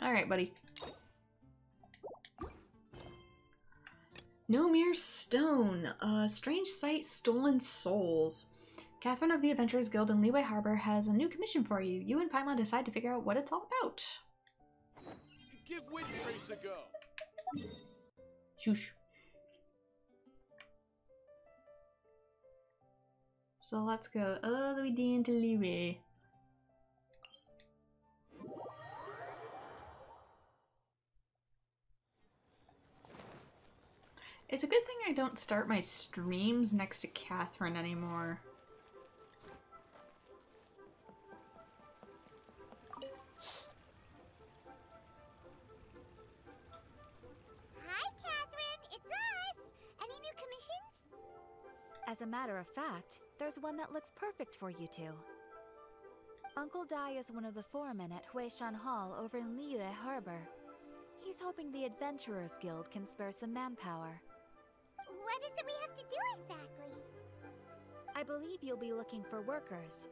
Alright, buddy. No Mere Stone. Strange Sight, Stolen Souls. Catherine of the Adventurers Guild in Liyue Harbor has a new commission for you. You and Paimon decide to figure out what it's all about. Give Windtrace a go. Shoosh. So let's go all the way down to Liyue. It's a good thing I don't start my streams next to Catherine anymore. Hi, Catherine! It's us! Any new commissions? As a matter of fact, there's one that looks perfect for you two. Uncle Dai is one of the foremen at Huishan Hall over in Liyue Harbor. He's hoping the Adventurers Guild can spare some manpower. What is it we have to do exactly? I believe you'll be looking for workers.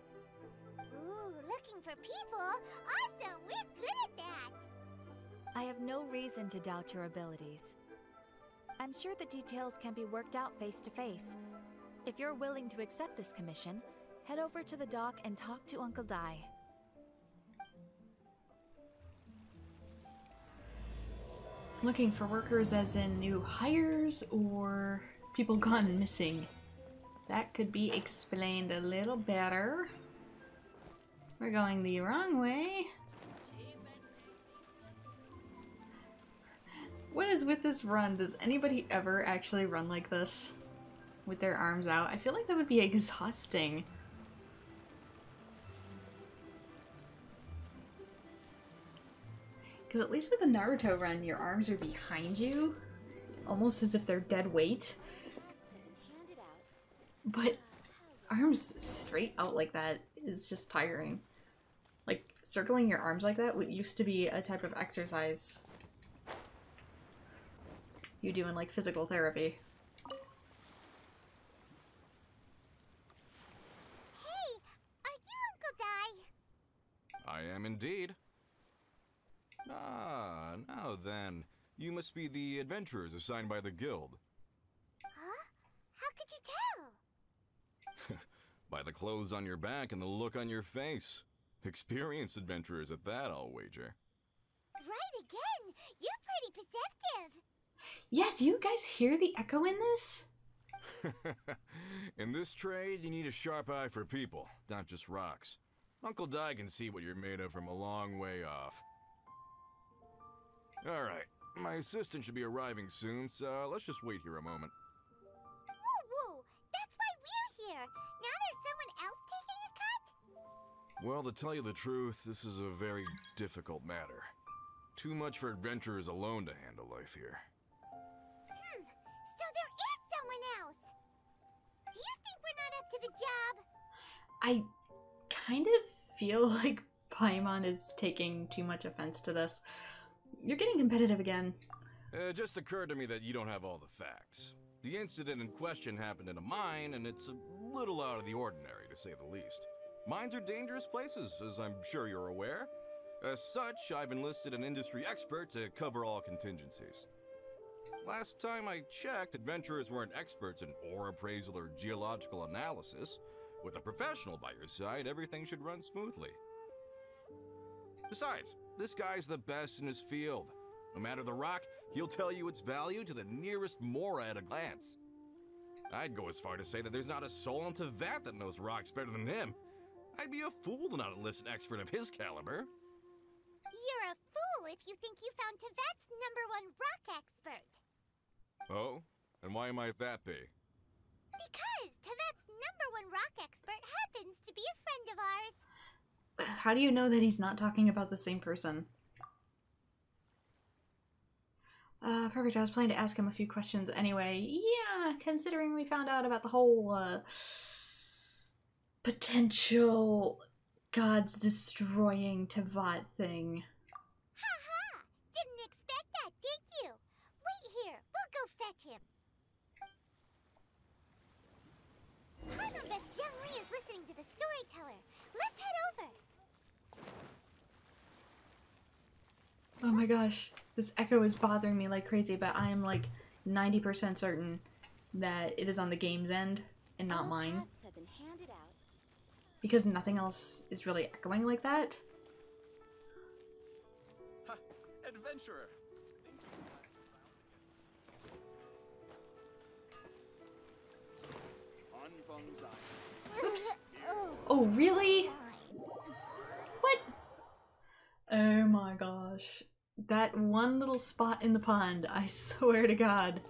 Ooh, looking for people? Awesome! We're good at that! I have no reason to doubt your abilities. I'm sure the details can be worked out face to face. If you're willing to accept this commission, head over to the dock and talk to Uncle Dai. Looking for workers as in new hires or people gone missing? That could be explained a little better. We're going the wrong way. What is with this run? Does anybody ever actually run like this? With their arms out? I feel like that would be exhausting. Because at least with a Naruto run, your arms are behind you. Almost as if they're dead weight. But arms straight out like that is just tiring. Like, circling your arms like that used to be a type of exercise you do in, like, physical therapy. Hey, are you Uncle Dai? I am indeed. Ah, now then. You must be the adventurers assigned by the guild. Huh? How could you tell? By the clothes on your back and the look on your face. Experienced adventurers at that, I'll wager. Right again! You're pretty perceptive! Yeah, do you guys hear the echo in this? In this trade, you need a sharp eye for people, not just rocks. Uncle Dai can see what you're made of from a long way off. Alright, my assistant should be arriving soon, so let's just wait here a moment. Woo-woo! That's why we're here! Now there's someone else taking a cut? Well, to tell you the truth, this is a very difficult matter. Too much for adventurers alone to handle life here. So there is someone else! Do you think we're not up to the job? I kind of feel like Paimon is taking too much offense to this. You're getting competitive again. It just occurred to me that you don't have all the facts. The incident in question happened in a mine, and it's a little out of the ordinary, to say the least. Mines are dangerous places, as I'm sure you're aware. As such, I've enlisted an industry expert to cover all contingencies. Last time I checked, adventurers weren't experts in ore appraisal or geological analysis. With a professional by your side, everything should run smoothly. Besides, this guy's the best in his field. No matter the rock, he'll tell you its value to the nearest mora at a glance. I'd go as far to say that there's not a soul in Teyvat that knows rocks better than him. I'd be a fool to not enlist an expert of his caliber. You're a fool if you think you found Teyvat's #1 rock expert. Oh? And why might that be? Because Teyvat's #1 rock expert happens to be a friend of ours. How do you know that he's not talking about the same person? Perfect. I was planning to ask him a few questions anyway. Yeah, considering we found out about the whole, potential gods destroying Teyvat thing. Ha! Didn't expect that, did you? Wait here. We'll go fetch him. Paimon bets Zhang Li is listening to the storyteller. Let's head over. Oh my gosh, this echo is bothering me like crazy, but I am like 90% certain that it is on the game's end and not mine. Tasks have been handed out. Because nothing else is really echoing like that. Ha! Adventurer! Oops. Oh, really? What? Oh my gosh. That one little spot in the pond, I swear to God.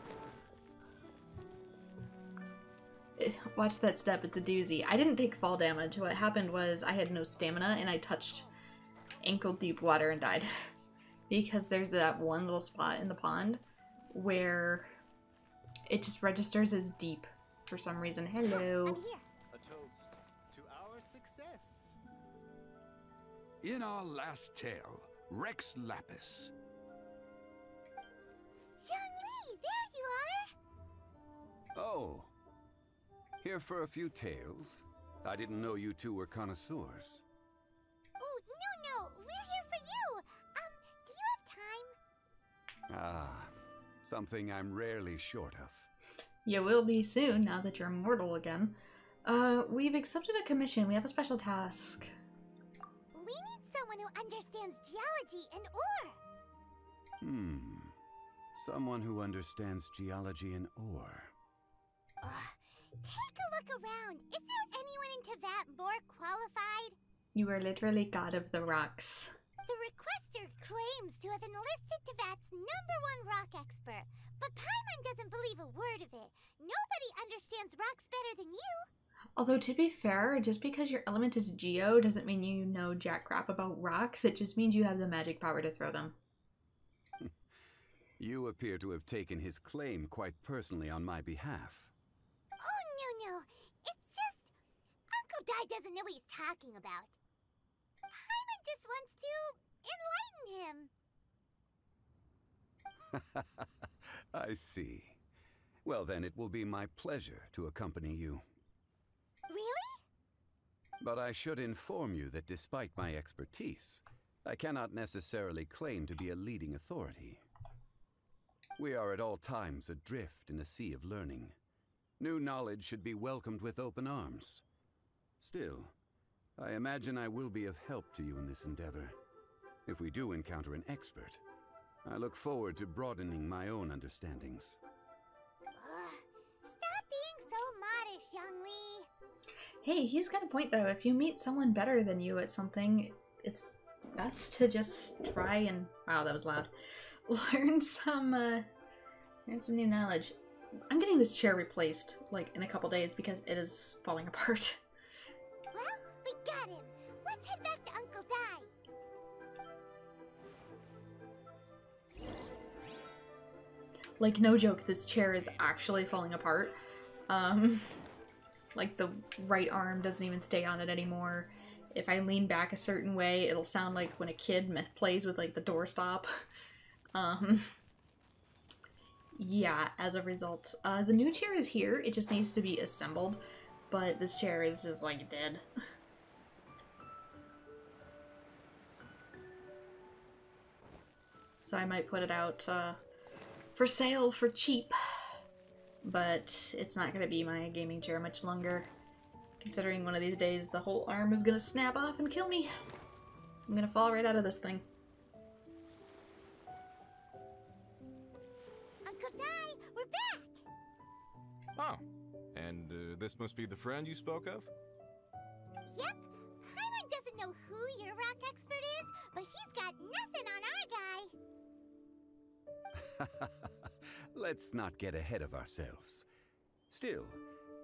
Watch that step, it's a doozy. I didn't take fall damage. What happened was I had no stamina and I touched ankle deep water and died. Because there's that one little spot in the pond where it just registers as deep for some reason. Hello. I'm here. A toast to our success. In our last tale, Rex Lapis. Xiangli, there you are! Oh. Here for a few tales. I didn't know you two were connoisseurs. Oh, no, we're here for you. Do you have time? Ah, something I'm rarely short of. You will be soon, now that you're mortal again. We've accepted a commission. We have a special task. We need someone who understands geology and ore. Someone who understands geology and ore. Take a look around. Is there anyone in Teyvat more qualified? You are literally god of the rocks. The requester claims to have enlisted Teyvat's #1 rock expert, but Paimon doesn't believe a word of it. Nobody understands rocks better than you. Although, to be fair, just because your element is geo doesn't mean you know jack crap about rocks. It just means you have the magic power to throw them. You appear to have taken his claim quite personally on my behalf. Oh, no. It's just... Uncle Dai doesn't know what he's talking about. Paimon just wants to enlighten him. I see. Well, then it will be my pleasure to accompany you. Really? But I should inform you that despite my expertise, I cannot necessarily claim to be a leading authority. We are at all times adrift in a sea of learning. New knowledge should be welcomed with open arms. Still, I imagine I will be of help to you in this endeavor. If we do encounter an expert, I look forward to broadening my own understandings. Stop being so modest, Xiangli. Hey, he's got a point though. If you meet someone better than you at something, it's best to just try and... Wow, that was loud. Learn some new knowledge. I'm getting this chair replaced, like, in a couple days because it is falling apart. Well, we got him. Let's head back to Uncle Dai. Like, no joke, this chair is actually falling apart. Like, the right arm doesn't even stay on it anymore. If I lean back a certain way, it'll sound like when a kid plays with, like, the doorstop. Yeah, as a result. The new chair is here, it just needs to be assembled, but this chair is just, like, dead. So I might put it out, for sale for cheap. But it's not gonna be my gaming chair much longer. Considering one of these days the whole arm is gonna snap off and kill me. I'm gonna fall right out of this thing. Uncle Dai, we're back! Oh, and this must be the friend you spoke of? Yep. Paimon doesn't know who your rock expert is, but he's got nothing on our guy. Let's not get ahead of ourselves. Still,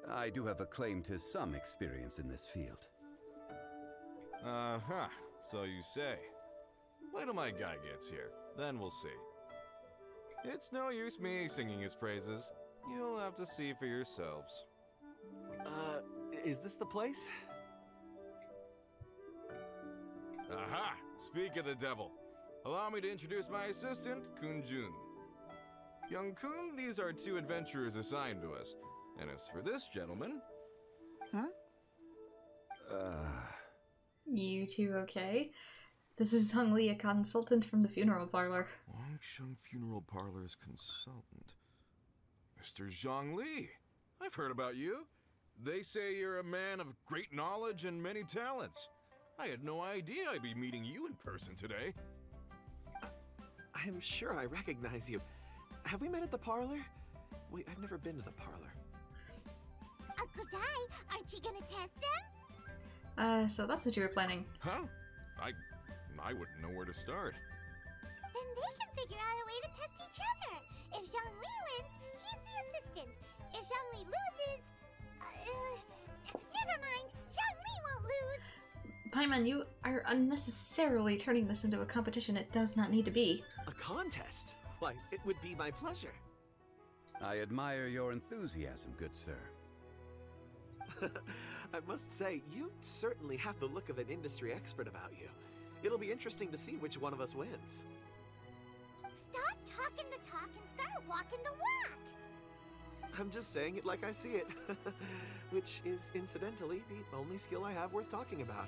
I do have a claim to some experience in this field. Uh-huh, so you say. Wait till my guy gets here, then we'll see. It's no use me singing his praises. You'll have to see for yourselves. Is this the place? Aha! Speak of the devil. Allow me to introduce my assistant, Kun Jun. Young Kun, these are 2 adventurers assigned to us. And as for this gentleman... You two okay? This is Hung Lee, a consultant from the funeral parlor. Wangsheng Funeral Parlor's consultant. Mr. Zhang Li, I've heard about you. They say you're a man of great knowledge and many talents. I had no idea I'd be meeting you in person today. I'm sure I recognize you. Have we met at the parlor? Wait, I've never been to the parlor. Uncle Dai, aren't you gonna test them? So that's what you were planning. Huh? I wouldn't know where to start. Then they can figure out a way to test each other. If Zhang Li wins, he's the assistant. If Zhang Li loses... never mind. Zhang Li won't lose. Paimon, you are unnecessarily turning this into a competition it does not need to be. A contest? Why, it would be my pleasure. I admire your enthusiasm, good sir. I must say, you certainly have the look of an industry expert about you. It'll be interesting to see which one of us wins. Stop talking the talk and start walking the walk. I'm just saying it like I see it. Which is, incidentally, the only skill I have worth talking about.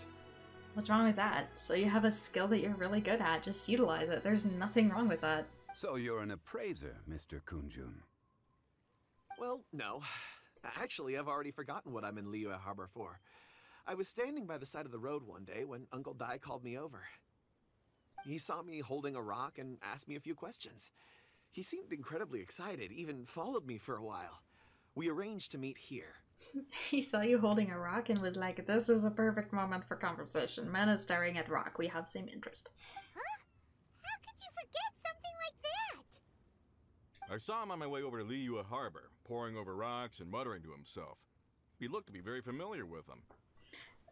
What's wrong with that? So you have a skill that you're really good at, just utilize it. There's nothing wrong with that. So you're an appraiser, Mr. Kun Jun. Well, no. Actually, I've already forgotten what I'm in Liyue Harbor for. I was standing by the side of the road one day when Uncle Dai called me over. He saw me holding a rock and asked me a few questions. He seemed incredibly excited, even followed me for a while. We arranged to meet here. He saw you holding a rock and was like, this is a perfect moment for conversation. Man is staring at rock. We have same interest. Huh? How could you forget something like that? I saw him on my way over to Liyue Harbor, poring over rocks and muttering to himself. He looked to be very familiar with them.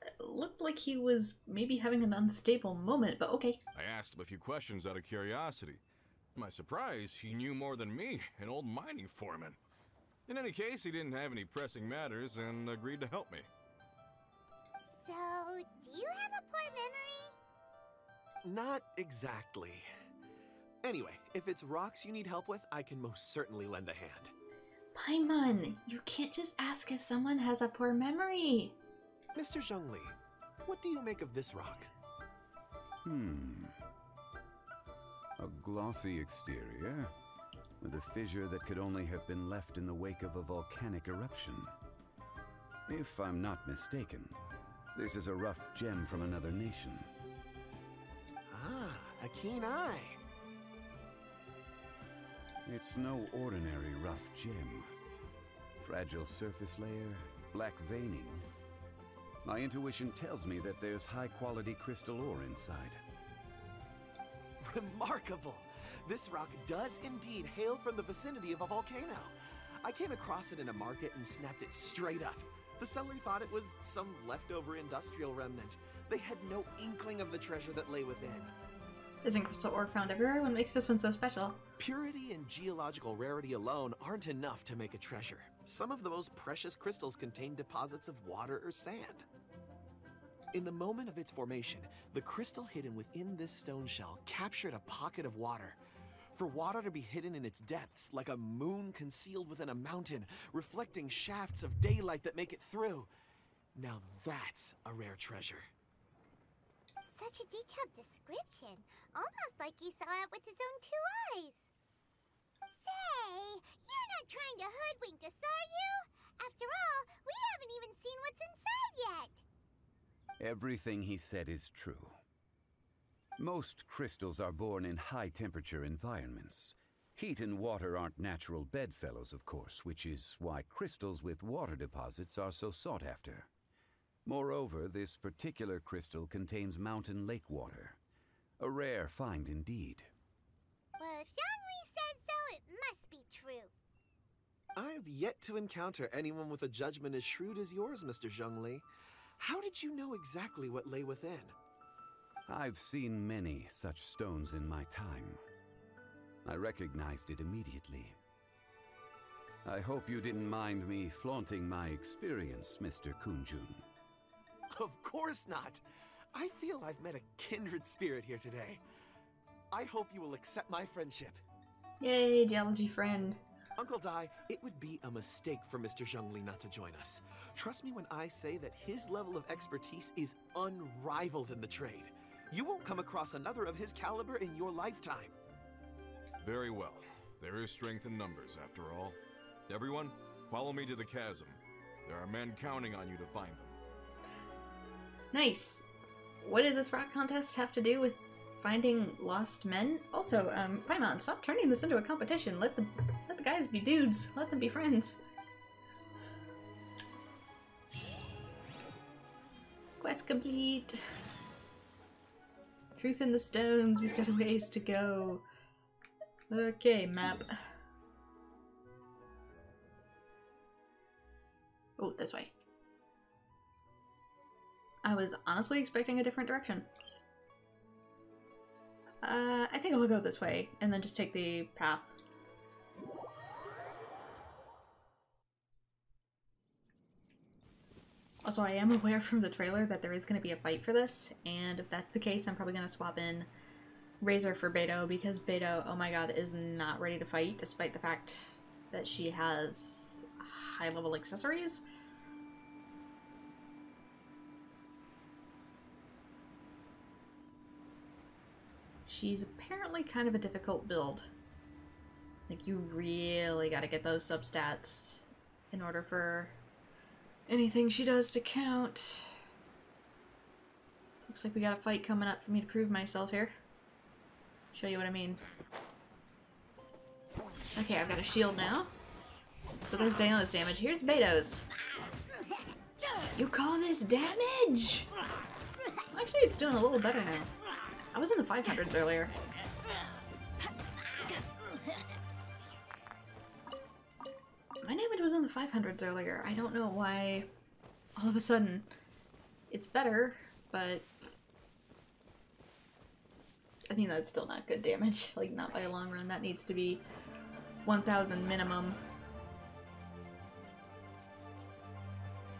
It looked like he was maybe having an unstable moment, but okay. I asked him a few questions out of curiosity. To my surprise, he knew more than me, an old mining foreman. In any case, he didn't have any pressing matters and agreed to help me. So, do you have a poor memory? Not exactly. Anyway, if it's rocks you need help with, I can most certainly lend a hand. Paimon, you can't just ask if someone has a poor memory. Mr. Zhongli, what do you make of this rock? A glossy exterior, with a fissure that could only have been left in the wake of a volcanic eruption. If I'm not mistaken, this is a rough gem from another nation. Ah, a keen eye. It's no ordinary rough gem. Fragile surface layer, black veining. My intuition tells me that there's high-quality crystal ore inside. Remarkable! This rock does indeed hail from the vicinity of a volcano. I came across it in a market and snapped it straight up. The seller thought it was some leftover industrial remnant. They had no inkling of the treasure that lay within. Isn't crystal ore found everywhere? What makes this one so special? Purity and geological rarity alone aren't enough to make a treasure. Some of the most precious crystals contain deposits of water or sand. In the moment of its formation, the crystal hidden within this stone shell captured a pocket of water. For water to be hidden in its depths, like a moon concealed within a mountain, reflecting shafts of daylight that make it through. Now that's a rare treasure. Such a detailed description. Almost like he saw it with his own 2 eyes. Say, you're not trying to hoodwink us, are you? After all, we haven't even seen what's inside yet. Everything he said is true. Most crystals are born in high-temperature environments. Heat and water aren't natural bedfellows, of course, which is why crystals with water deposits are so sought after. Moreover, this particular crystal contains mountain lake water. A rare find indeed. Well, if Zhongli says so, it must be true. I've yet to encounter anyone with a judgment as shrewd as yours, Mr. Zhongli. How did you know exactly what lay within? I've seen many such stones in my time. I recognized it immediately. I hope you didn't mind me flaunting my experience, Mr. Kun Jun. Of course not. I feel I've met a kindred spirit here today. I hope you will accept my friendship. Yay, geology friend. Uncle Dai, it would be a mistake for Mr. Zhongli not to join us. Trust me when I say that his level of expertise is unrivaled in the trade. You won't come across another of his caliber in your lifetime. Very well. There is strength in numbers, after all. Everyone, follow me to the chasm. There are men counting on you to find them. Nice. What did this rock contest have to do with finding lost men? Also, Paimon, stop turning this into a competition. Let the guys be dudes. Let them be friends. Quest complete. Truth in the stones. We've got a ways to go. Okay, map. Oh, this way. I was honestly expecting a different direction. I think I'll go this way and then just take the path. Also, I am aware from the trailer that there is going to be a fight for this, and if that's the case, I'm probably going to swap in Razor for Beto, because Beto, oh my god, is not ready to fight, despite the fact that she has high-level accessories. She's apparently kind of a difficult build. Like, you really gotta get those substats in order for anything she does to count. Looks like we got a fight coming up for me to prove myself here. Show you what I mean. Okay, I've got a shield now. So there's Diona's damage. Here's Beto's. You call this damage? Actually, it's doing a little better now. I was in the 500s earlier. My damage was in the 500s earlier. I don't know why all of a sudden it's better, but I mean, that's still not good damage. Like, not by a long run. That needs to be 1,000 minimum.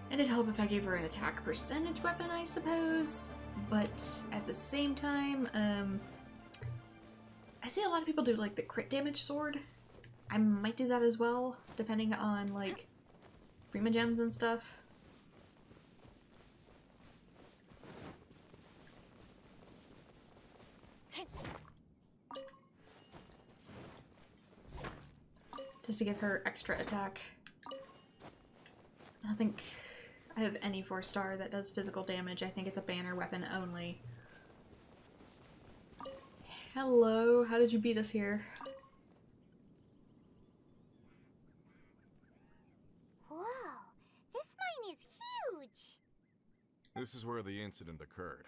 And it'd help if I gave her an attack percentage weapon, I suppose. But at the same time, I see a lot of people do like the crit damage sword. I might do that as well, depending on like Prima Gems and stuff. Just to give her extra attack. I don't think I have any 4-star that does physical damage. I think it's a banner weapon only. Hello, how did you beat us here? Whoa, this mine is huge! This is where the incident occurred.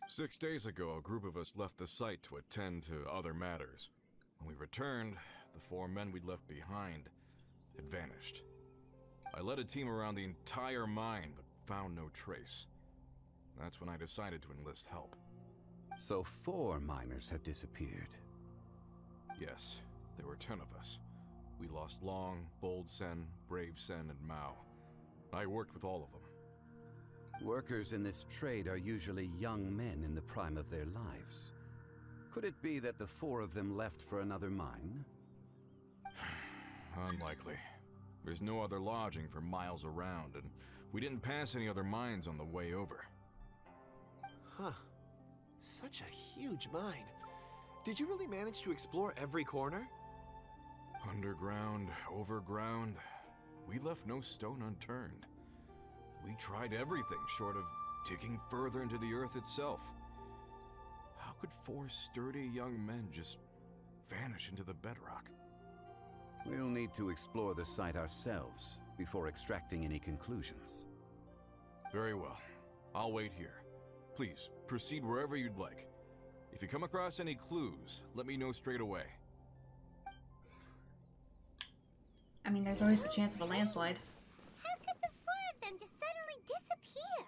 6 days ago, a group of us left the site to attend to other matters. When we returned, the 4 men we'd left behind had vanished. I led a team around the entire mine, but found no trace. That's when I decided to enlist help. So 4 miners have disappeared. Yes, there were 10 of us. We lost Long, Bold Sen, Brave Sen, and Mao. I worked with all of them. Workers in this trade are usually young men in the prime of their lives. Could it be that the 4 of them left for another mine? Unlikely. There's no other lodging for miles around, and we didn't pass any other mines on the way over. Huh. Such a huge mine. Did you really manage to explore every corner? Underground, overground, we left no stone unturned. We tried everything short of digging further into the earth itself. How could 4 sturdy young men just vanish into the bedrock? We'll need to explore the site ourselves before extracting any conclusions. Very well. I'll wait here. Please, proceed wherever you'd like. If you come across any clues, let me know straight away. I mean, there's always the chance of a landslide. How could the 4 of them just suddenly disappear?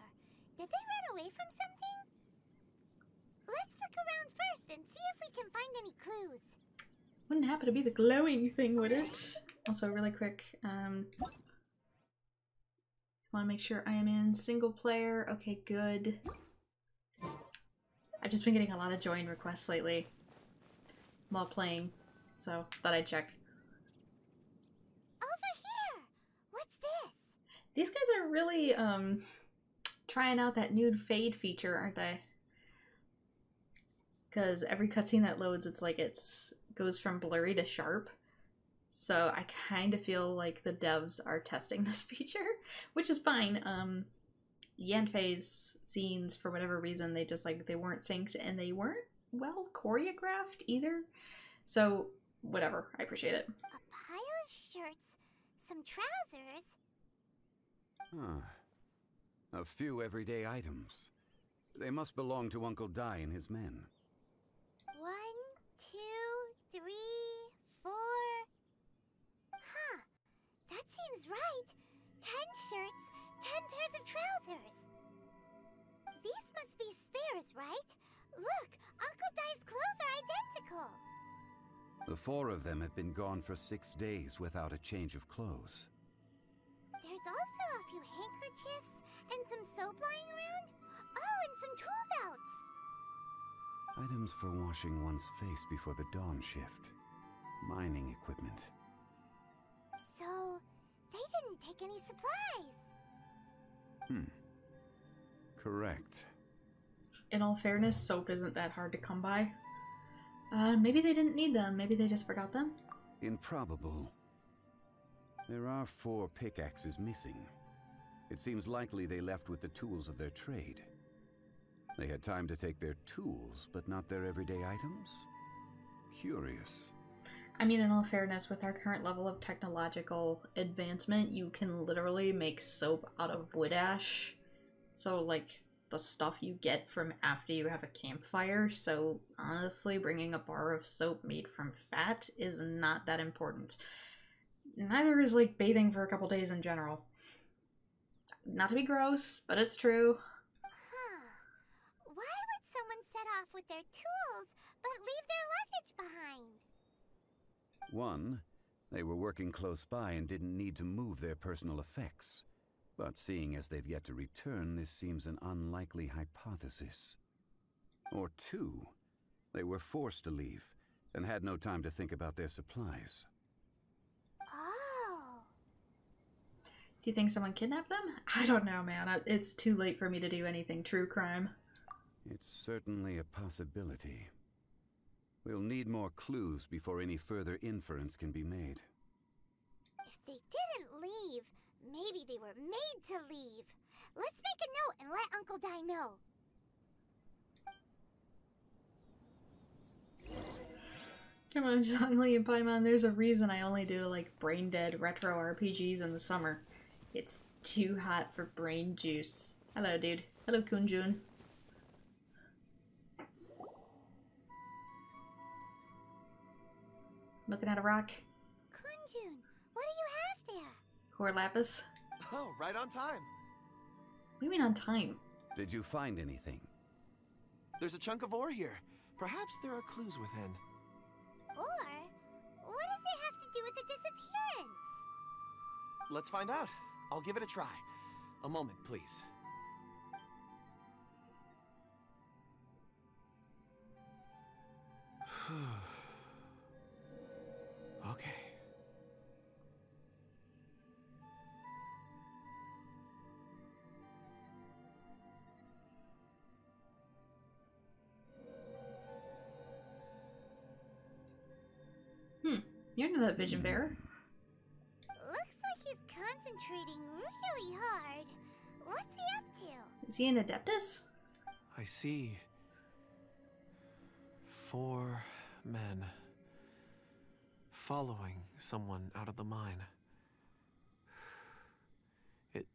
Did they run away from something? Let's look around first and see if we can find any clues. Wouldn't happen to be the glowing thing, would it? Also, really quick, want to make sure I am in single player. Okay, good. I've just been getting a lot of join requests lately while playing, so thought I'd check. Over here! What's this? These guys are really, trying out that nude fade feature, aren't they? because every cutscene that loads, it's like goes from blurry to sharp. So I kind of feel like the devs are testing this feature, which is fine. Yanfei's scenes, for whatever reason, they weren't synced and they weren't well choreographed either. So whatever, I appreciate it. A pile of shirts, some trousers. A few everyday items. They must belong to Uncle Dai and his men. 1, 2, 3, 4. Huh, that seems right. 10 shirts, 10 pairs of trousers. These must be spares, right? Look, Uncle Dai's clothes are identical. The 4 of them have been gone for 6 days without a change of clothes. There's also a few handkerchiefs and some soap lying around. Oh, and some tool belts. Items for washing one's face before the dawn shift. Mining equipment. So, they didn't take any supplies. Correct. In all fairness, soap isn't that hard to come by. Maybe they didn't need them. Maybe they just forgot them. Improbable. There are 4 pickaxes missing. It seems likely they left with the tools of their trade. They had time to take their tools, but not their everyday items? Curious. I mean, in all fairness, with our current level of technological advancement, you can literally make soap out of wood ash. So, like, the stuff you get from after you have a campfire. So, honestly, bringing a bar of soap made from fat is not that important. Neither is, like, bathing for a couple days in general. Not to be gross, but it's true. Huh. Why would someone set off with their tools, but leave their luggage behind? 1, they were working close by and didn't need to move their personal effects. But seeing as they've yet to return, this seems an unlikely hypothesis. Or 2, they were forced to leave and had no time to think about their supplies. Oh. Do you think someone kidnapped them? I don't know, man. It's too late for me to do anything true crime. It's certainly a possibility. We'll need more clues before any further inference can be made. If they didn't leave, maybe they were made to leave. Let's make a note and let Uncle Dai know. Come on, Zhongli and Paimon, there's a reason I only do, like, brain-dead retro RPGs in the summer. It's too hot for brain juice. Hello, dude. Hello, Kun Jun. Looking at a rock. Kun Jun, what do you have there? Core lapis. Oh, right on time. What do you mean on time? Did you find anything? There's a chunk of ore here. Perhaps there are clues within. Or, what does it have to do with the disappearance? Let's find out. I'll give it a try. A moment, please. Okay. You're not a vision bearer. Looks like he's concentrating really hard. What's he up to? Is he an Adeptus? I see 4 men following someone out of the mine. It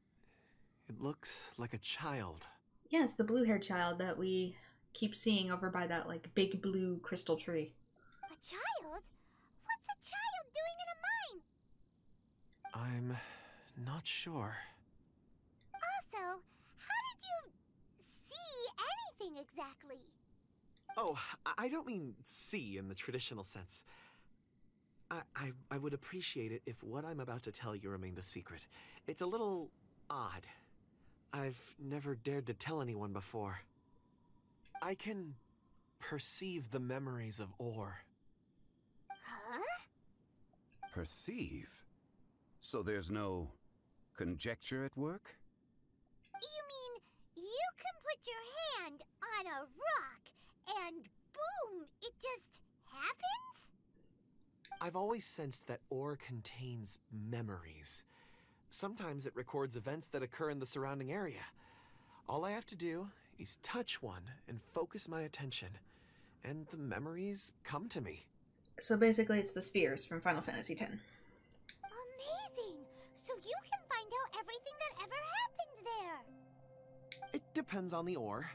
looks like a child. Yes, the blue-haired child that we keep seeing over by that, like, big blue crystal tree. A child? What's a child doing in a mine? I'm not sure. Also, how did you see anything exactly? Oh, I don't mean see in the traditional sense. I would appreciate it if what I'm about to tell you remained a secret. It's a little odd. I've never dared to tell anyone before. I can perceive the memories of ore. Huh? Perceive? So there's no conjecture at work? You mean you can put your hand on a rock and it just happens? I've always sensed that ore contains memories. Sometimes it records events that occur in the surrounding area. All I have to do is touch one and focus my attention, and the memories come to me. So basically it's the spheres from Final Fantasy X. Amazing! So you can find out everything that ever happened there. It depends on the ore.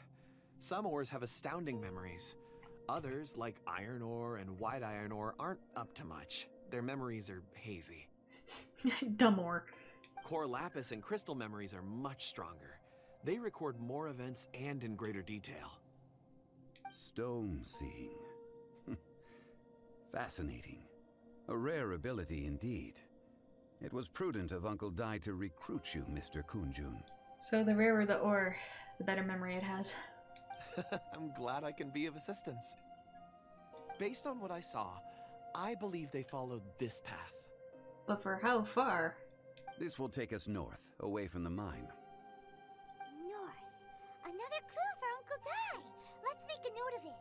Some ores have astounding memories. Others, like iron ore and white iron ore, aren't up to much. Their memories are hazy. Dumb ore. Core lapis and crystal memories are much stronger. They record more events and in greater detail. Stone seeing. Fascinating. A rare ability indeed. It was prudent of Uncle Dai to recruit you, Mr. Kun Jun. So the rarer the ore, the better memory it has. I'm glad I can be of assistance. Based on what I saw, I believe they followed this path. But for how far? This will take us north, away from the mine. North. Another clue for Uncle Dai. Let's make a note of it.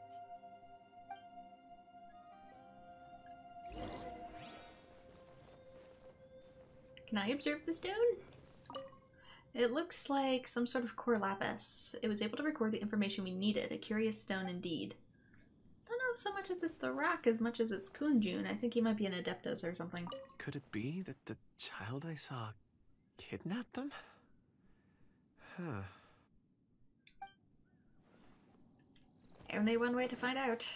Can I observe the stone? It looks like some sort of core lapis. It was able to record the information we needed. A curious stone indeed. I don't know so much as it's the rock as much as it's Kun Jun. I think he might be an Adeptus or something. Could it be that the child I saw kidnapped them? Huh. Only one way to find out.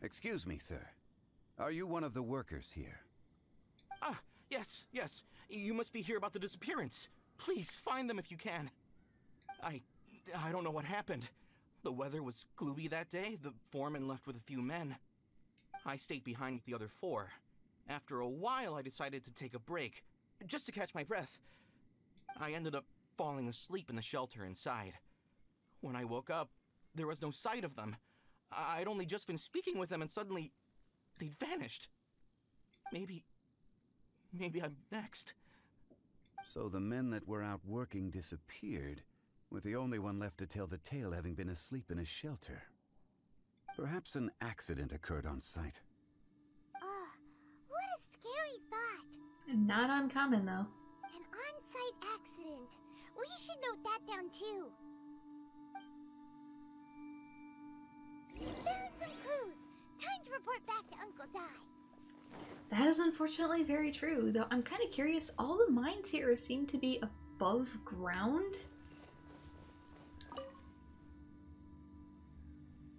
Excuse me, sir. Are you one of the workers here? Ah, yes. You must be here about the disappearance. Please, find them if you can. I don't know what happened. The weather was gloomy that day. The foreman left with a few men. I stayed behind with the other 4. After a while, I decided to take a break, just to catch my breath. I ended up falling asleep in the shelter inside. When I woke up, there was no sight of them. I'd only just been speaking with them and suddenly they'd vanished. Maybe I'm next. So the men that were out working disappeared, with the only one left to tell the tale having been asleep in a shelter. Perhaps an accident occurred on site. What a scary thought. Not uncommon though. An on-site accident. We should note that down too. Found some clues. Time to report back to Uncle Dai. That is unfortunately very true, though I'm kind of curious. All the mines here seem to be above ground,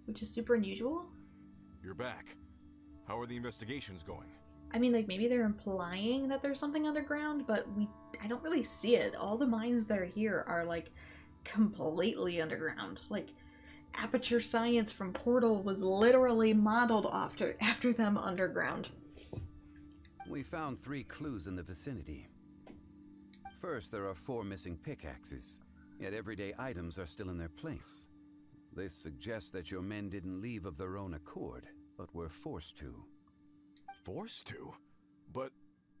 which is super unusual. You're back. How are the investigations going? I mean, like, maybe they're implying that there's something underground, but I don't really see it. All the mines that are here are, like, completely underground. Like, Aperture Science from Portal was literally modeled after them underground. We found 3 clues in the vicinity. First, there are 4 missing pickaxes, yet everyday items are still in their place. This suggests that your men didn't leave of their own accord, but were forced to. Forced to? But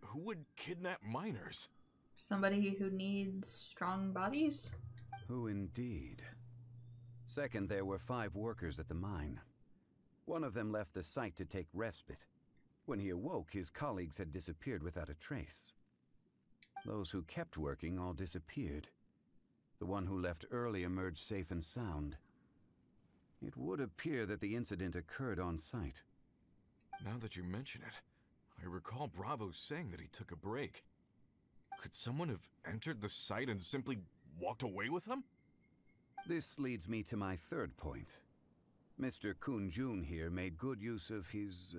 who would kidnap miners? Somebody who needs strong bodies? Who indeed? Second, there were 5 workers at the mine. One of them left the site to take respite. When he awoke, his colleagues had disappeared without a trace. Those who kept working all disappeared. The one who left early emerged safe and sound. It would appear that the incident occurred on site. Now that you mention it, I recall Bravo saying that he took a break. Could someone have entered the site and simply walked away with them? This leads me to my third point. Mr. Kun Jun here made good use of his,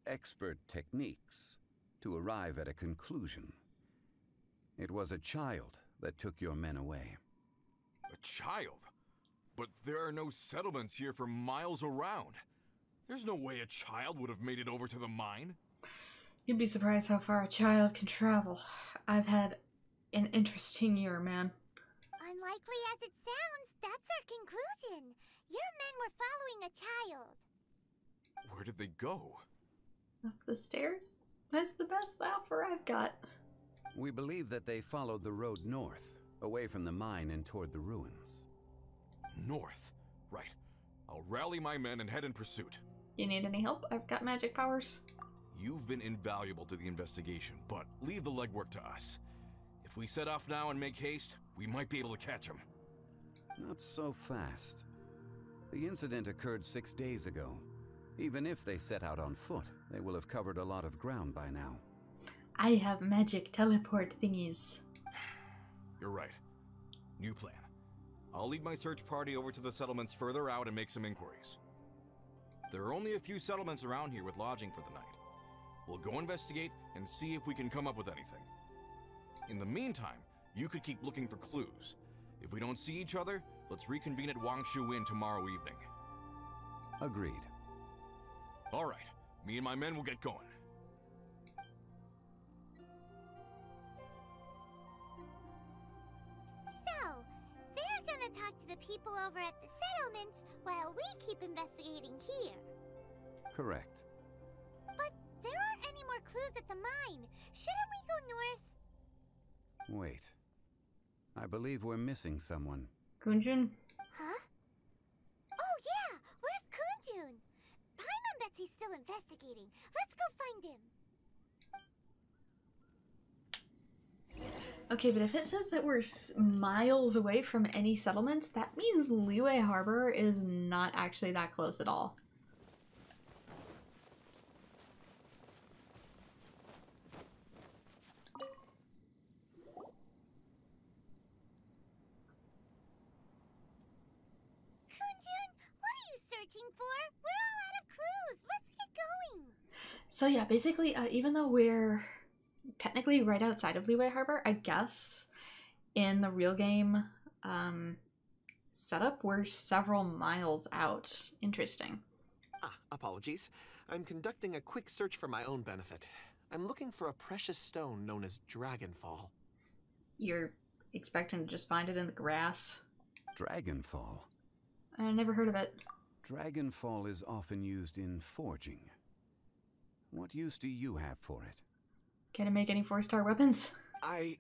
expert techniques to arrive at a conclusion. It was a child that took your men away. A child? But there are no settlements here for miles around. There's no way a child would have made it over to the mine. You'd be surprised how far a child can travel. I've had an interesting year, man. Unlikely as it sounds, that's our conclusion. Your men were following a child. Where did they go? Up the stairs? That's the best offer I've got. We believe that they followed the road north, away from the mine and toward the ruins. North. Right. I'll rally my men and head in pursuit. You need any help? I've got magic powers. You've been invaluable to the investigation, but leave the legwork to us. If we set off now and make haste, we might be able to catch them. Not so fast. The incident occurred 6 days ago. Even if they set out on foot, they will have covered a lot of ground by now. I have magic teleport thingies. You're right. New plan. I'll lead my search party over to the settlements further out and make some inquiries. There are only a few settlements around here with lodging for the night. We'll go investigate and see if we can come up with anything. In the meantime, you could keep looking for clues. If we don't see each other, let's reconvene at Wangshu Inn tomorrow evening. Agreed. All right. Me and my men will get going. So, they're gonna talk to the people over at the settlements while we keep investigating here. Correct. But there aren't any more clues at the mine. Shouldn't we go north? Wait. I believe we're missing someone. Kun Jun? Huh? Oh yeah! Where's Kun Jun? Paimon bets he's still investigating. Let's go find him. Okay, but if it says that we're miles away from any settlements, that means Liyue Harbor is not actually that close at all. For? We're all out of clues. Let's get going. So yeah, basically, even though we're technically right outside of Liyue Harbor, I guess in the real game setup, we're several miles out. Interesting. Apologies. I'm conducting a quick search for my own benefit. I'm looking for a precious stone known as Dragonfall. You're expecting to just find it in the grass? Dragonfall? I never heard of it. Dragonfall is often used in forging. What use do you have for it? Can it make any 4-star weapons? I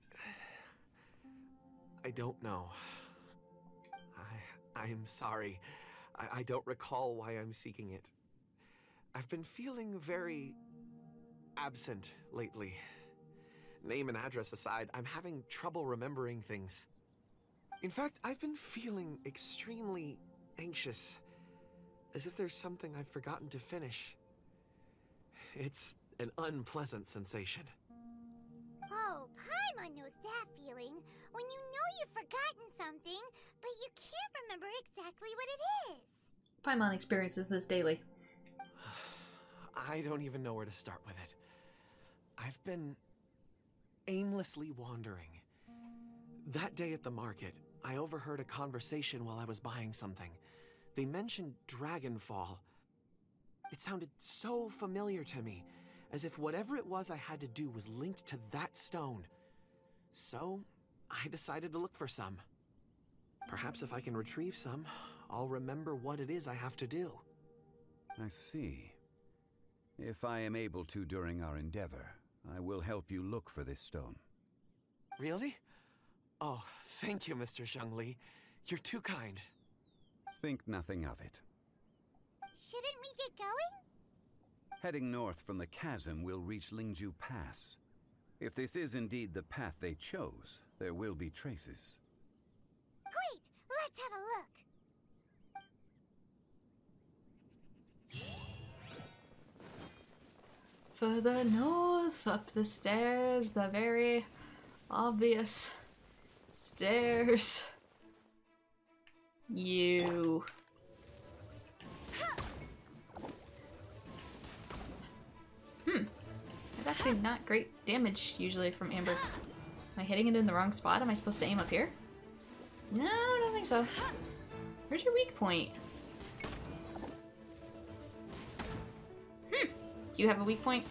don't know. I'm sorry. I don't recall why I'm seeking it. I've been feeling very absent lately. Name and address aside, I'm having trouble remembering things. In fact, I've been feeling extremely anxious. As if there's something I've forgotten to finish. It's an unpleasant sensation. Oh, Paimon knows that feeling. When you know you've forgotten something, but you can't remember exactly what it is. Paimon experiences this daily. I don't even know where to start with it. I've been aimlessly wandering. That day at the market, I overheard a conversation while I was buying something. They mentioned Dragonfall. It sounded so familiar to me, as if whatever it was I had to do was linked to that stone. So, I decided to look for some. Perhaps if I can retrieve some, I'll remember what it is I have to do. I see. If I am able to during our endeavor, I will help you look for this stone. Really? Oh, thank you, Mr. Zhengli. You're too kind. Think nothing of it. Shouldn't we get going? Heading north from the chasm, we'll reach Lingju Pass. If this is indeed the path they chose, there will be traces. Great! Let's have a look. Further north, up the stairs, the very obvious stairs. You. That's actually not great damage usually from Amber. Am I hitting it in the wrong spot? Am I supposed to aim up here? No, I don't think so. Where's your weak point? Do you have a weak point?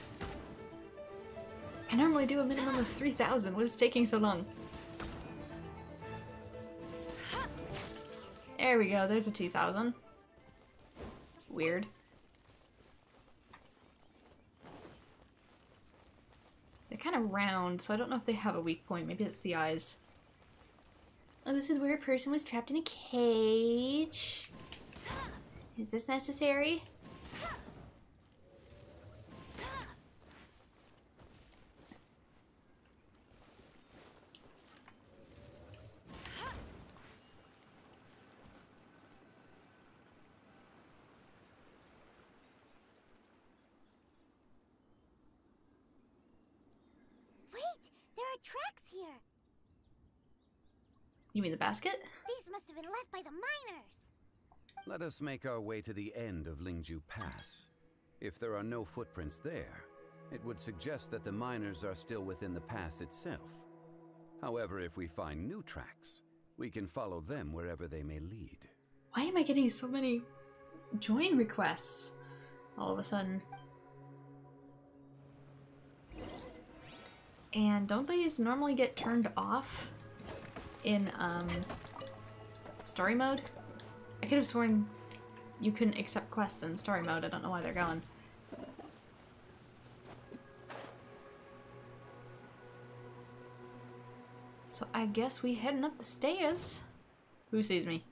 I normally do a minimum of 3,000. What is taking so long? There we go. There's a 2,000. Weird. They're kind of round, so I don't know if they have a weak point. Maybe it's the eyes. Oh, this is where a person was trapped in a cage. Is this necessary? Tracks here. You mean the basket? These must have been left by the miners. Let us make our way to the end of Lingju Pass. If there are no footprints there, it would suggest that the miners are still within the pass itself. However, if we find new tracks, we can follow them wherever they may lead. Why am I getting so many join requests all of a sudden? And don't these normally get turned off in story mode? I could have sworn you couldn't accept quests in story mode. I don't know why they're going. So I guess we heading up the stairs. Who sees me?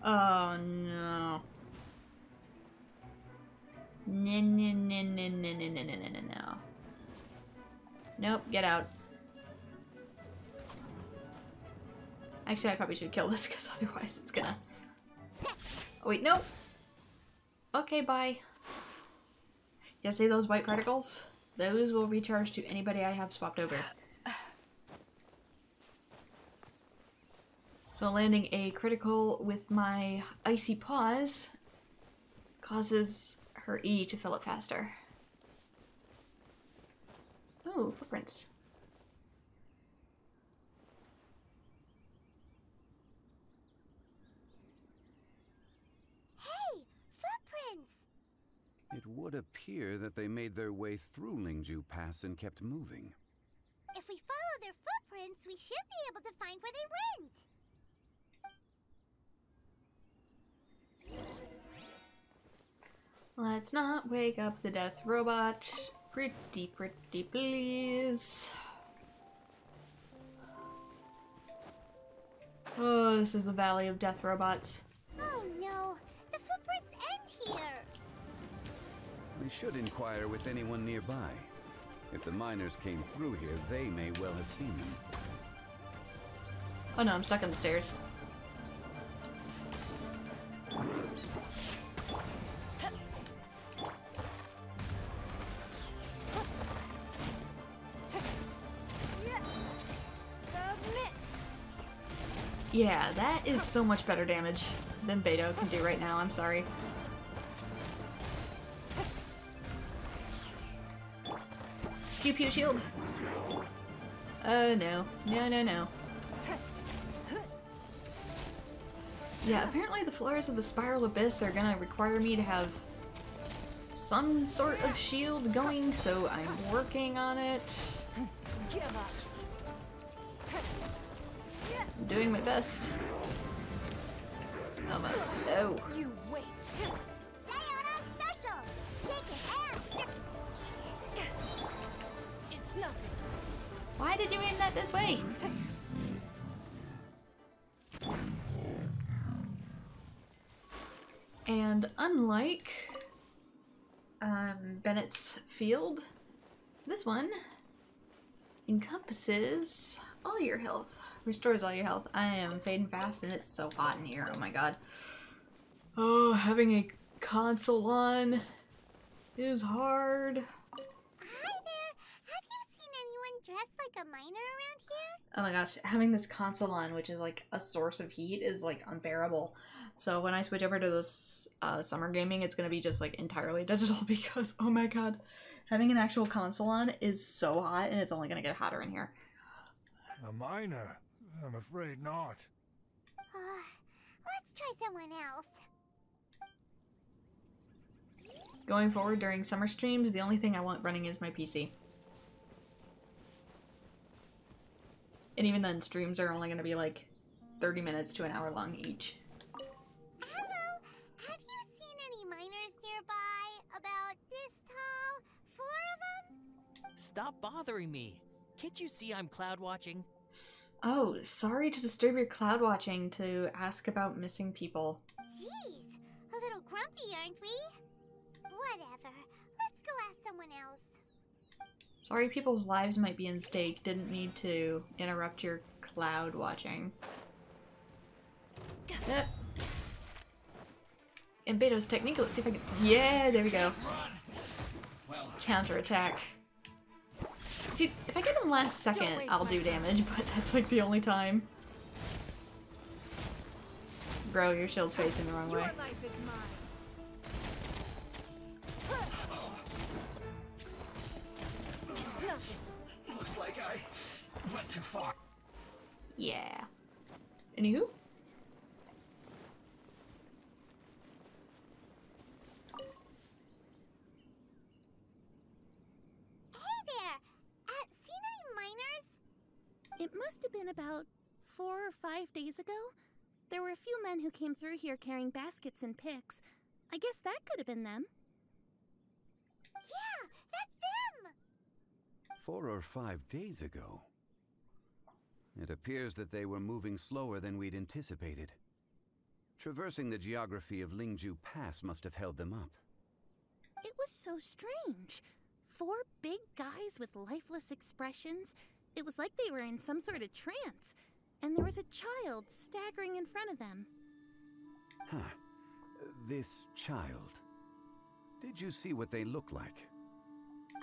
Oh no. No, no, no, no, no, no, no, no, no, no. Nope, get out. Actually, I probably should kill this because otherwise it's gonna... Oh wait, nope! Okay, bye. Yeah, see those white particles? Those will recharge to anybody I have swapped over. So landing a critical with my icy paws causes her E to fill up faster. Ooh, footprints. Hey, footprints! It would appear that they made their way through Lingju Pass and kept moving. If we follow their footprints, we should be able to find where they went. Let's not wake up the death robot. Pretty please. Oh, this is the Valley of Death Robots. Oh no, the footprints end here. We should inquire with anyone nearby. If the miners came through here, they may well have seen them. Oh no, I'm stuck on the stairs. Yeah, that is so much better damage than Beto can do right now, I'm sorry. Pew pew shield. Oh no. No, no, no. Yeah, apparently the floors of the Spiral Abyss are gonna require me to have some sort of shield going, so I'm working on it. Give up. I'm doing my best. Almost. Oh. You wait. Sayonara special! Shaking and stir. It's nothing. Why did you aim that this way? And unlike Bennett's field, this one encompasses all your health. Restores all your health. I am fading fast and it's so hot in here. Oh my god. Oh, having a console on is hard. Hi there! Have you seen anyone dressed like a miner around here? Oh my gosh, having this console on, which is like a source of heat, is like unbearable. So when I switch over to this summer gaming, it's gonna be just like entirely digital because, oh my god, having an actual console on is so hot and it's only gonna get hotter in here. A miner? I'm afraid not. Let's try someone else. Going forward during summer streams, the only thing I want running is my PC. And even then, streams are only gonna be like 30 minutes to an hour long each. Hello! Have you seen any miners nearby? About this tall? 4 of them? bothering me? Can't you see I'm cloud watching? Oh, sorry to disturb your cloud watching to ask about missing people. Jeez, a little grumpy, aren't we? Whatever. Let's go ask someone else. Sorry people's lives might be in stake. Didn't need to interrupt your cloud watching. Yep. And Beto's technique, let's see if I can... Yeah, there we go. Counterattack. If I get him last second, I'll do damage, but that's like the only time. Bro, your shield's facing the wrong way. Looks like I went too far. Yeah. Anywho? It must have been about 4 or 5 days ago. There were a few men who came through here carrying baskets and picks. I guess that could have been them. Yeah, that's them! 4 or 5 days ago. It appears that they were moving slower than we'd anticipated. Traversing the geography of Lingju Pass must have held them up. It was so strange. 4 big guys with lifeless expressions. It was like they were in some sort of trance, and there was a child staggering in front of them. Huh. This child. Did you see what they look like?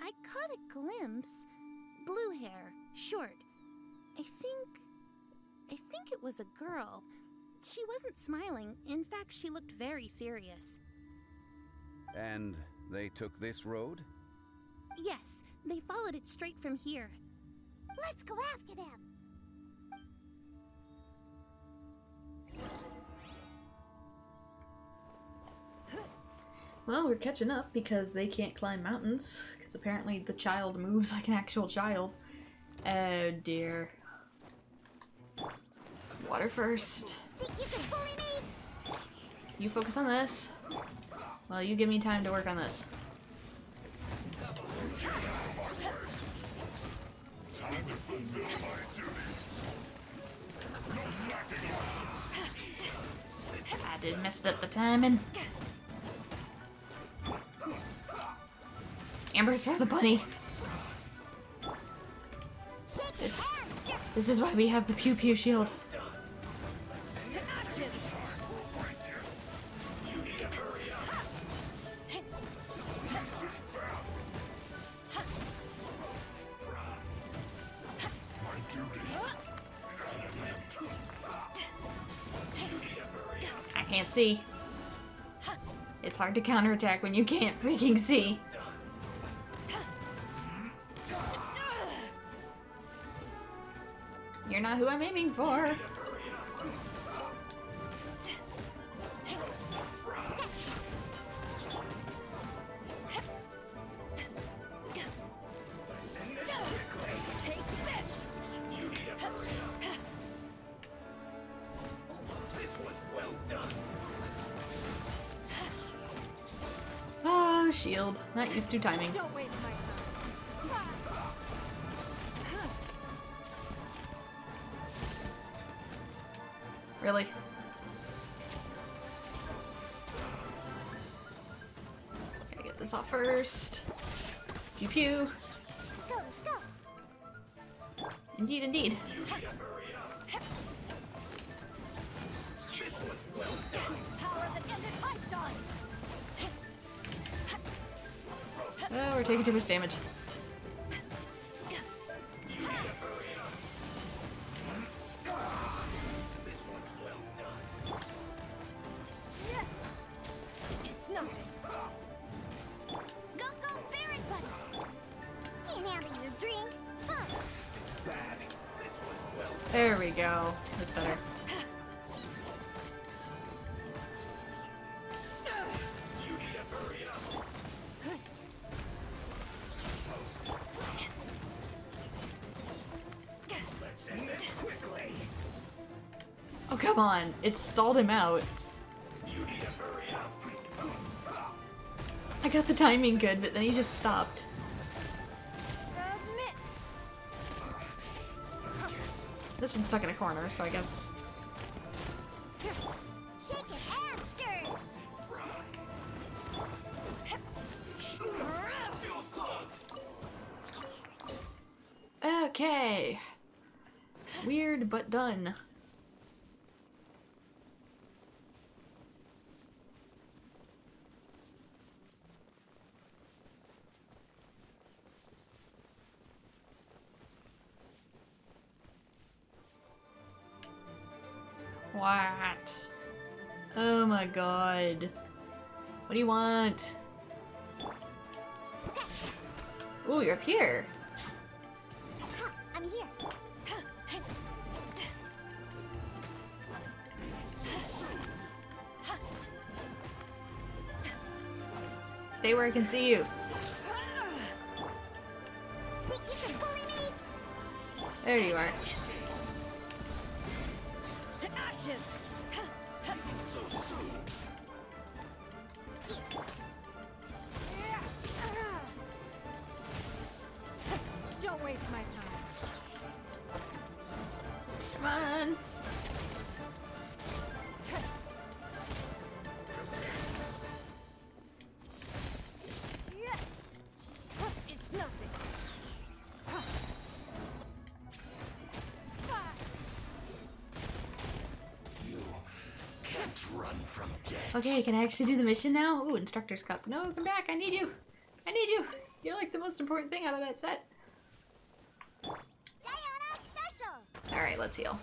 I caught a glimpse. Blue hair, short. I think it was a girl. She wasn't smiling. In fact, she looked very serious. And they took this road? Yes, they followed it straight from here. Let's go after them! Well, we're catching up because they can't climb mountains, because apparently the child moves like an actual child. Oh dear. Water first. Think you can bully me? You focus on this. Well, you give me time to work on this. I did messed up the timing. Amber, throw the bunny. This is why we have the pew pew shield. I can't see. It's hard to counterattack when you can't freaking see. You're not who I'm aiming for. Oh, shield. Not used to timing. Don't waste my time. Really? Gotta get this off first. Pew pew. Let's go, let's go! Indeed, indeed. Oh, we're taking too much damage. It's nothing. Go, Barrett, buddy! Can't handle your drink, huh? This is bad. This one's well. There we go. That's better. You need to hurry up. Let's end this quickly. Oh, come on. It stalled him out. You need to hurry up. I got the timing good, but then he just stopped. Submit. This one's stuck in a corner, so I guess... Shake it and stir. Okay. Weird, but done. What? Oh my god. What do you want? Ooh, you're up here. Huh, I'm here. Stay where I can see you. Think you can bully me? There you are. To ashes! Don't waste my time. Come on. It's nothing. Run from death. Okay, can I actually do the mission now? Ooh, Instructor's Cup. No, come back. I need you. I need you. You're like the most important thing out of that set. Diana special. Alright, let's heal.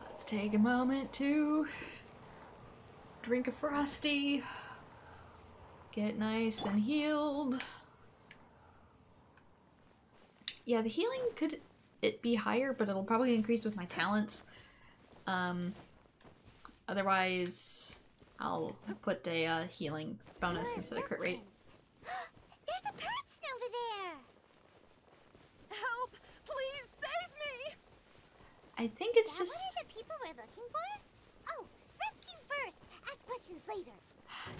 Let's take a moment to drink a Frosty. Get nice and healed. Yeah, the healing could it be higher, but it'll probably increase with my talents. Otherwise, I'll put a healing bonus instead of crit rate. There's a person over there. Help! Please save me! I think it's Is that just... one of the people we're looking for? Oh, rescue first. Ask questions later.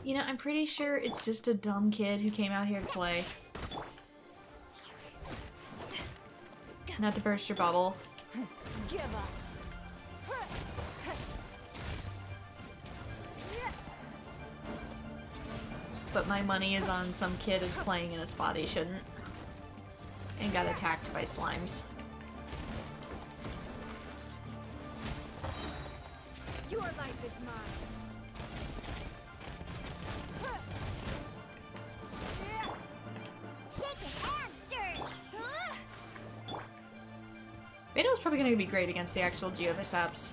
You know, I'm pretty sure it's just a dumb kid who came out here to play. Not to burst your bubble. Give up. But my money is on some kid is playing in a spot he shouldn't. And got attacked by slimes. Your life is mine. Shake it and stir. Beto's probably going to be great against the actual Geovisaps.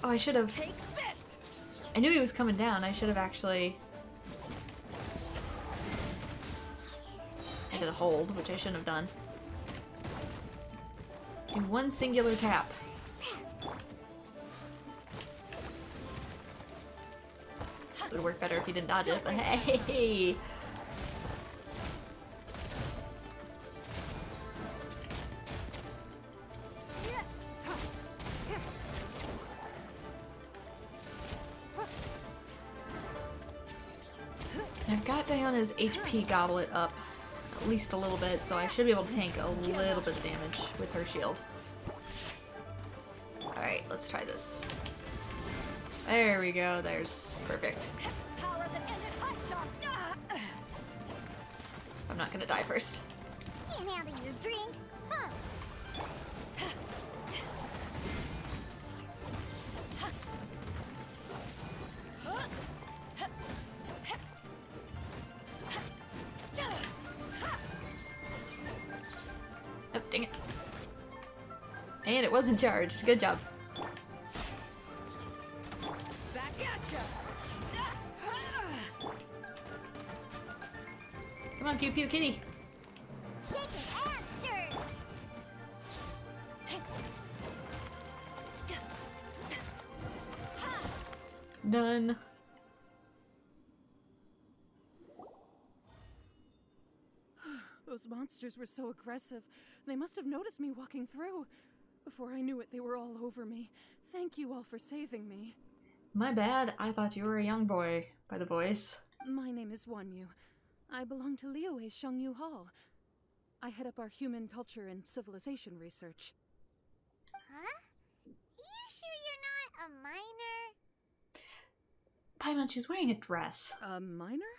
Oh, I should have... Take this. I knew he was coming down. I should have actually... I did a hold, which I shouldn't have done. In one singular tap. It would work better if he didn't dodge it, but hey! I've got Diana's HP goblet up at least a little bit, so I should be able to tank a little bit of damage with her shield. Alright, let's try this. There we go, there's perfect. I'm not gonna die first. Can't handle your drink, huh? Oh, dang it. And it wasn't charged. Good job. Back at ya. Come on, pew pew kitty. Shake it and stir. Done. Those monsters were so aggressive. They must have noticed me walking through. Before I knew it, they were all over me. Thank you all for saving me. My bad. I thought you were a young boy by the voice. My name is Wanyu. I belong to Liyue's Shengyu Hall. I head up our human culture and civilization research. Huh? You sure you're not a minor? Paimon, she's wearing a dress. A minor?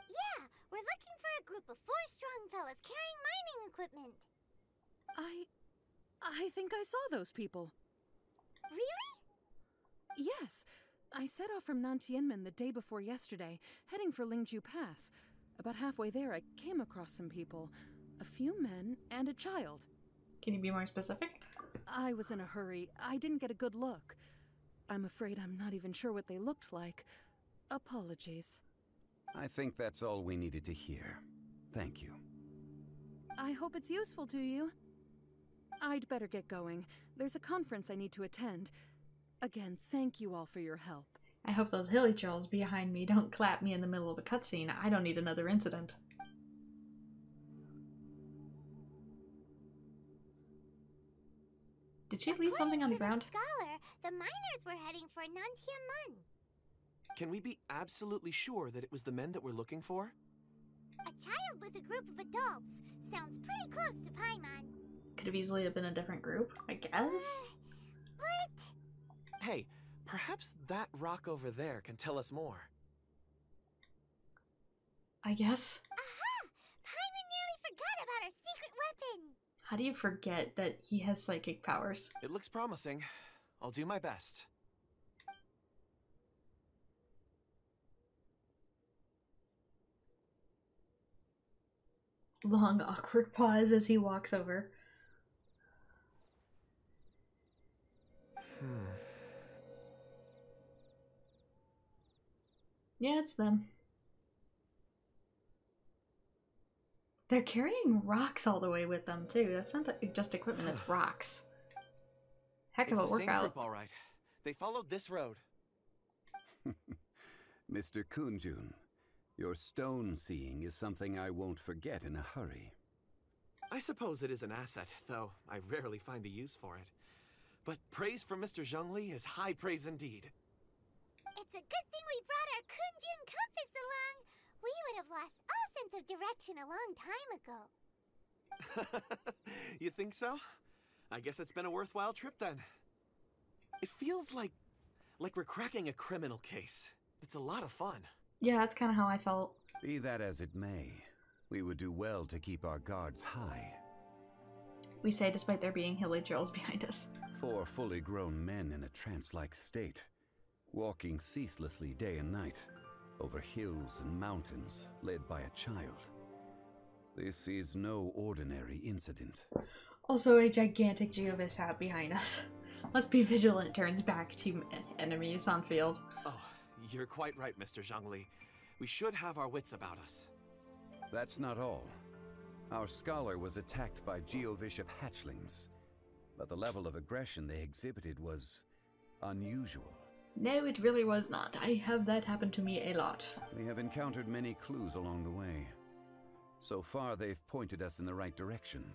Yeah, we're looking for a group of 4 strong fellas carrying mining equipment. I think I saw those people. Really? Yes. I set off from Nantianmen the day before yesterday, heading for Lingju Pass. About halfway there, I came across some people. A few men and a child. Can you be more specific? I was in a hurry. I didn't get a good look. I'm afraid I'm not even sure what they looked like. Apologies. I think that's all we needed to hear. Thank you. I hope it's useful to you. I'd better get going. There's a conference I need to attend. Again, thank you all for your help. I hope those hilly trolls behind me don't clap me in the middle of a cutscene. I don't need another incident. Did she leave something on the ground? Scholar, the miners were heading for Nantianmen. Can we be absolutely sure that it was the men that we're looking for? A child with a group of adults. Sounds pretty close to Paimon. Could have easily have been a different group, I guess. What? Hey, perhaps that rock over there can tell us more. I guess. Aha! Paimon nearly forgot about our secret weapon. How do you forget that he has psychic powers? It looks promising. I'll do my best. Long, awkward pause as he walks over. Yeah, it's them. They're carrying rocks all the way with them, too. That's not just equipment, it's rocks. Heck of a It's the same workout. group, all right. They followed this road. Mr. Kun Jun, your stone seeing is something I won't forget in a hurry. I suppose it is an asset, though I rarely find a use for it. But praise from Mr. Zhongli is high praise indeed. It's a good thing we brought our Kun Jun compass along. We would have lost all sense of direction a long time ago. You think so? I guess it's been a worthwhile trip then. It feels like we're cracking a criminal case. It's a lot of fun. Yeah, that's kind of how I felt. Be that as it may, we would do well to keep our guards high. We say despite there being hilly trolls behind us. 4 fully grown men in a trance-like state, walking ceaselessly day and night, over hills and mountains, led by a child. This is no ordinary incident. Also, a gigantic Geovis hat behind us. Must be vigilant turns back to enemies on field. Oh, you're quite right, Mr. Zhongli. We should have our wits about us. That's not all. Our scholar was attacked by Geovishap hatchlings, but the level of aggression they exhibited was unusual. No, it really was not. I have that happen to me a lot. We have encountered many clues along the way. So far, they've pointed us in the right direction.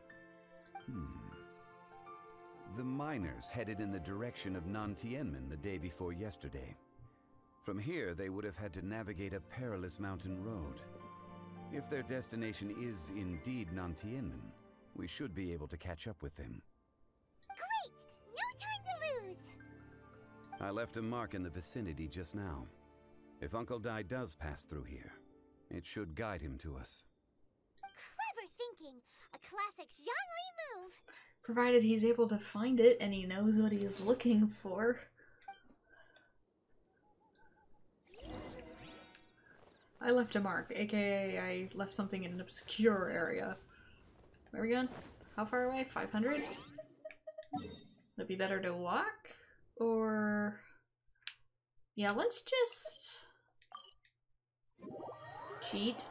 The miners headed in the direction of Nantianmen the day before yesterday. From here, they would have had to navigate a perilous mountain road. If their destination is indeed Nantianmen, we should be able to catch up with them. Great! No time to lose! I left a mark in the vicinity just now. If Uncle Dai does pass through here, it should guide him to us. Clever thinking! A classic Zhongli move! Provided he's able to find it and he knows what he's looking for. I left a mark, aka I left something in an obscure area. Where are we going? How far away? 500? Would it be better to walk? Or... yeah, let's just... cheat.